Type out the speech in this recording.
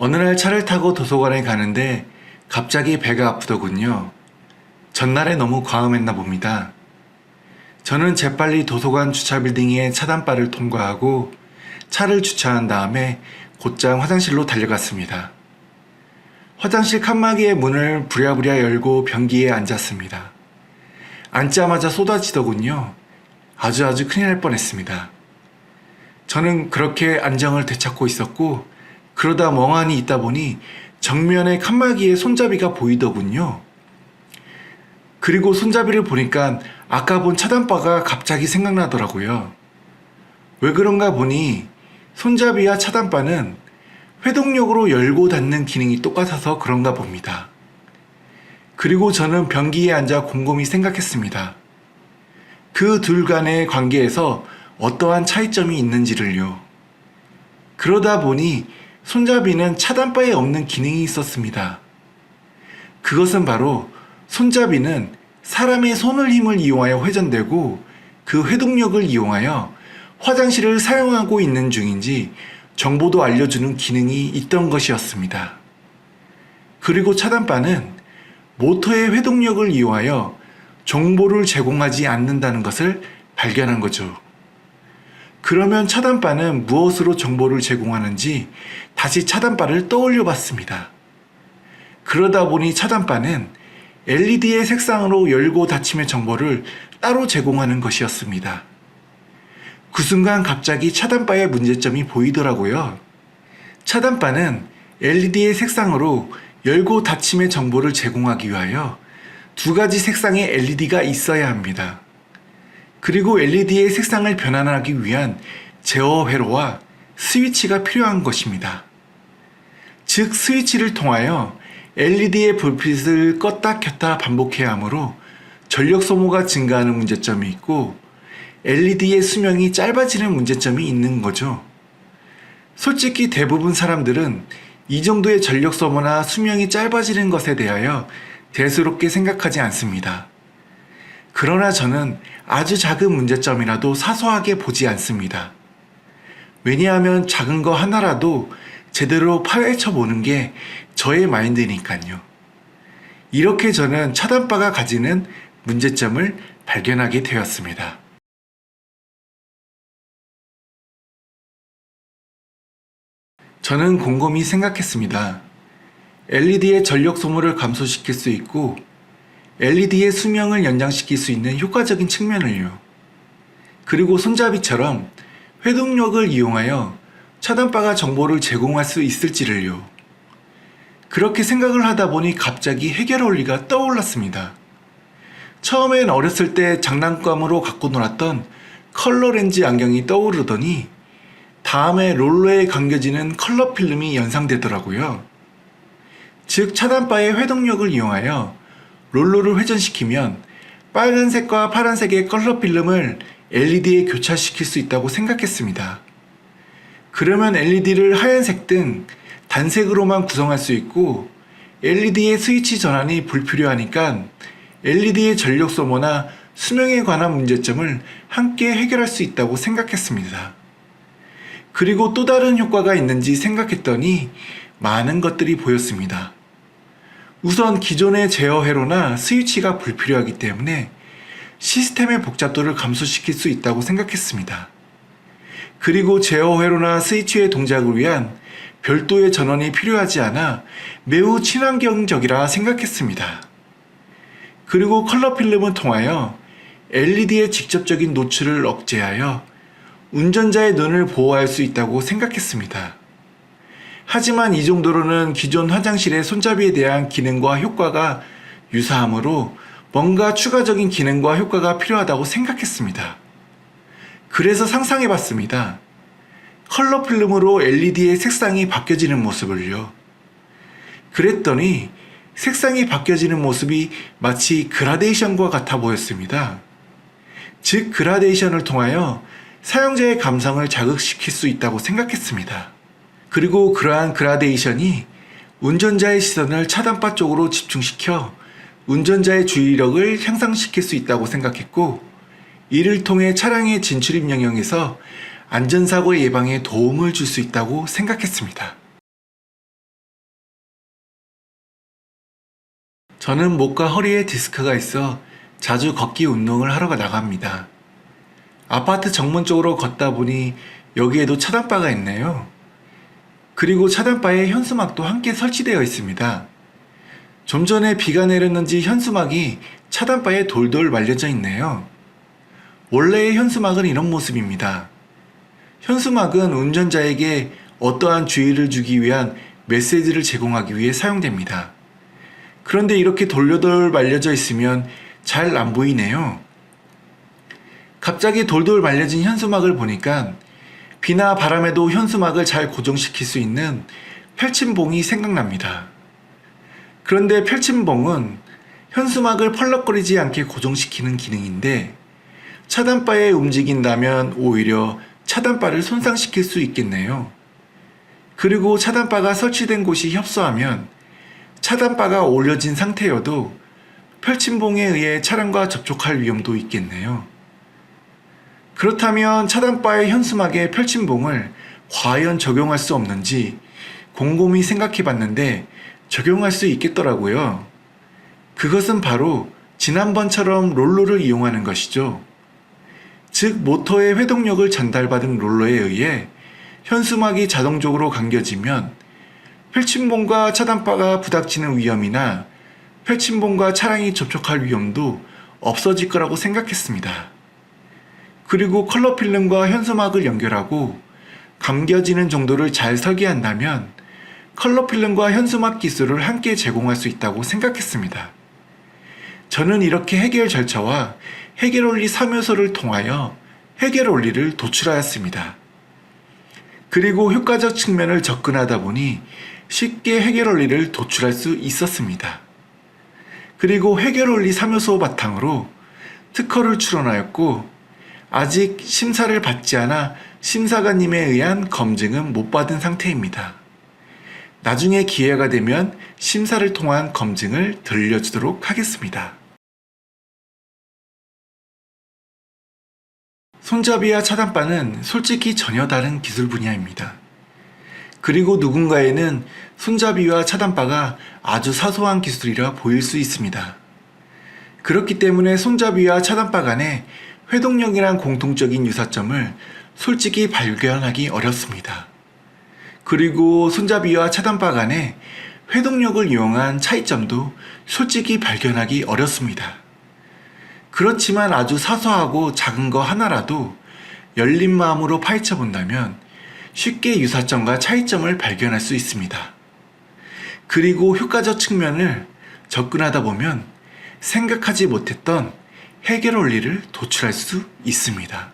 어느 날 차를 타고 도서관에 가는데 갑자기 배가 아프더군요. 전날에 너무 과음했나 봅니다. 저는 재빨리 도서관 주차 빌딩의 차단바를 통과하고 차를 주차한 다음에 곧장 화장실로 달려갔습니다. 화장실 칸막이의 문을 부랴부랴 열고 변기에 앉았습니다. 앉자마자 쏟아지더군요. 아주 큰일 날 뻔했습니다. 저는 그렇게 안정을 되찾고 있었고 그러다 멍하니 있다 보니 정면에 칸막이에 손잡이가 보이더군요. 그리고 손잡이를 보니까 아까 본 차단바가 갑자기 생각나더라고요. 왜 그런가 보니 손잡이와 차단바는 회동력으로 열고 닫는 기능이 똑같아서 그런가 봅니다. 그리고 저는 변기에 앉아 곰곰이 생각했습니다. 그 둘 간의 관계에서 어떠한 차이점이 있는지를요. 그러다 보니 손잡이는 차단바에 없는 기능이 있었습니다. 그것은 바로 손잡이는 사람의 손을 힘을 이용하여 회전되고 그 회동력을 이용하여 화장실을 사용하고 있는 중인지 정보도 알려주는 기능이 있던 것이었습니다. 그리고 차단바는 모터의 회동력을 이용하여 정보를 제공하지 않는다는 것을 발견한 거죠. 그러면 차단바는 무엇으로 정보를 제공하는지 다시 차단바를 떠올려 봤습니다. 그러다 보니 차단바는 LED의 색상으로 열고 닫힘의 정보를 따로 제공하는 것이었습니다. 그 순간 갑자기 차단바의 문제점이 보이더라고요. 차단바는 LED의 색상으로 열고 닫힘의 정보를 제공하기 위하여 두 가지 색상의 LED가 있어야 합니다. 그리고 LED의 색상을 변환하기 위한 제어 회로와 스위치가 필요한 것입니다. 즉 스위치를 통하여 LED의 불빛을 껐다 켰다 반복해야 하므로 전력 소모가 증가하는 문제점이 있고 LED의 수명이 짧아지는 문제점이 있는 거죠. 솔직히 대부분 사람들은 이 정도의 전력 소모나 수명이 짧아지는 것에 대하여 대수롭게 생각하지 않습니다. 그러나 저는 아주 작은 문제점이라도 사소하게 보지 않습니다. 왜냐하면 작은 거 하나라도 제대로 파헤쳐 보는 게 저의 마인드니까요. 이렇게 저는 차단바가 가지는 문제점을 발견하게 되었습니다. 저는 곰곰이 생각했습니다. LED의 전력 소모를 감소시킬 수 있고 LED의 수명을 연장시킬 수 있는 효과적인 측면을요. 그리고 손잡이처럼 회동력을 이용하여 차단바가 정보를 제공할 수 있을지를요. 그렇게 생각을 하다 보니 갑자기 해결 원리가 떠올랐습니다. 처음엔 어렸을 때 장난감으로 갖고 놀았던 컬러 렌즈 안경이 떠오르더니 다음에 롤러에 감겨지는 컬러 필름이 연상되더라고요. 즉 차단바의 회동력을 이용하여 롤러를 회전시키면 빨간색과 파란색의 컬러 필름을 LED에 교차시킬 수 있다고 생각했습니다. 그러면 LED를 하얀색 등 단색으로만 구성할 수 있고 LED의 스위치 전환이 불필요하니까 LED의 전력 소모나 수명에 관한 문제점을 함께 해결할 수 있다고 생각했습니다. 그리고 또 다른 효과가 있는지 생각했더니 많은 것들이 보였습니다. 우선 기존의 제어 회로나 스위치가 불필요하기 때문에 시스템의 복잡도를 감소시킬 수 있다고 생각했습니다. 그리고 제어 회로나 스위치의 동작을 위한 별도의 전원이 필요하지 않아 매우 친환경적이라 생각했습니다. 그리고 컬러 필름을 통하여 LED의 직접적인 노출을 억제하여 운전자의 눈을 보호할 수 있다고 생각했습니다. 하지만 이 정도로는 기존 화장실의 손잡이에 대한 기능과 효과가 유사하므로 뭔가 추가적인 기능과 효과가 필요하다고 생각했습니다. 그래서 상상해 봤습니다. 컬러 필름으로 LED의 색상이 바뀌어지는 모습을요. 그랬더니 색상이 바뀌어지는 모습이 마치 그라데이션과 같아 보였습니다. 즉 그라데이션을 통하여 사용자의 감성을 자극시킬 수 있다고 생각했습니다. 그리고 그러한 그라데이션이 운전자의 시선을 차단바 쪽으로 집중시켜 운전자의 주의력을 향상시킬 수 있다고 생각했고 이를 통해 차량의 진출입 영역에서 안전사고 예방에 도움을 줄 수 있다고 생각했습니다. 저는 목과 허리에 디스크가 있어 자주 걷기 운동을 하러 나갑니다. 아파트 정문 쪽으로 걷다 보니 여기에도 차단바가 있네요. 그리고 차단바에 현수막도 함께 설치되어 있습니다. 좀 전에 비가 내렸는지 현수막이 차단바에 돌돌 말려져 있네요. 원래의 현수막은 이런 모습입니다. 현수막은 운전자에게 어떠한 주의를 주기 위한 메시지를 제공하기 위해 사용됩니다. 그런데 이렇게 돌돌 말려져 있으면 잘 안 보이네요. 갑자기 돌돌 말려진 현수막을 보니까 비나 바람에도 현수막을 잘 고정시킬 수 있는 펼침봉이 생각납니다. 그런데 펼침봉은 현수막을 펄럭거리지 않게 고정시키는 기능인데 차단바에 움직인다면 오히려 차단바를 손상시킬 수 있겠네요. 그리고 차단바가 설치된 곳이 협소하면 차단바가 올려진 상태여도 펼침봉에 의해 차량과 접촉할 위험도 있겠네요. 그렇다면 차단바의 현수막에 펼침봉을 과연 적용할 수 없는지 곰곰이 생각해 봤는데 적용할 수 있겠더라고요. 그것은 바로 지난번처럼 롤러를 이용하는 것이죠. 즉 모터의 회동력을 전달받은 롤러에 의해 현수막이 자동적으로 감겨지면 펼침봉과 차단바가 부닥치는 위험이나 펼침봉과 차량이 접촉할 위험도 없어질 거라고 생각했습니다. 그리고 컬러 필름과 현수막을 연결하고 감겨지는 정도를 잘 설계한다면 컬러 필름과 현수막 기술을 함께 제공할 수 있다고 생각했습니다. 저는 이렇게 해결 절차와 해결 원리 3요소를 통하여 해결 원리를 도출하였습니다. 그리고 효과적 측면을 접근하다 보니 쉽게 해결 원리를 도출할 수 있었습니다. 그리고 해결 원리 3요소 바탕으로 특허를 출원하였고 아직 심사를 받지 않아 심사관님에 의한 검증은 못 받은 상태입니다. 나중에 기회가 되면 심사를 통한 검증을 들려주도록 하겠습니다. 손잡이와 차단바는 솔직히 전혀 다른 기술 분야입니다. 그리고 누군가에는 손잡이와 차단바가 아주 사소한 기술이라 보일 수 있습니다. 그렇기 때문에 손잡이와 차단바 간의 회동력이란 공통적인 유사점을 솔직히 발견하기 어렵습니다. 그리고 손잡이와 차단바 간의 회동력을 이용한 차이점도 솔직히 발견하기 어렵습니다. 그렇지만 아주 사소하고 작은 거 하나라도 열린 마음으로 파헤쳐 본다면 쉽게 유사점과 차이점을 발견할 수 있습니다. 그리고 효과적 측면을 접근하다 보면 생각하지 못했던 해결 원리를 도출할 수 있습니다.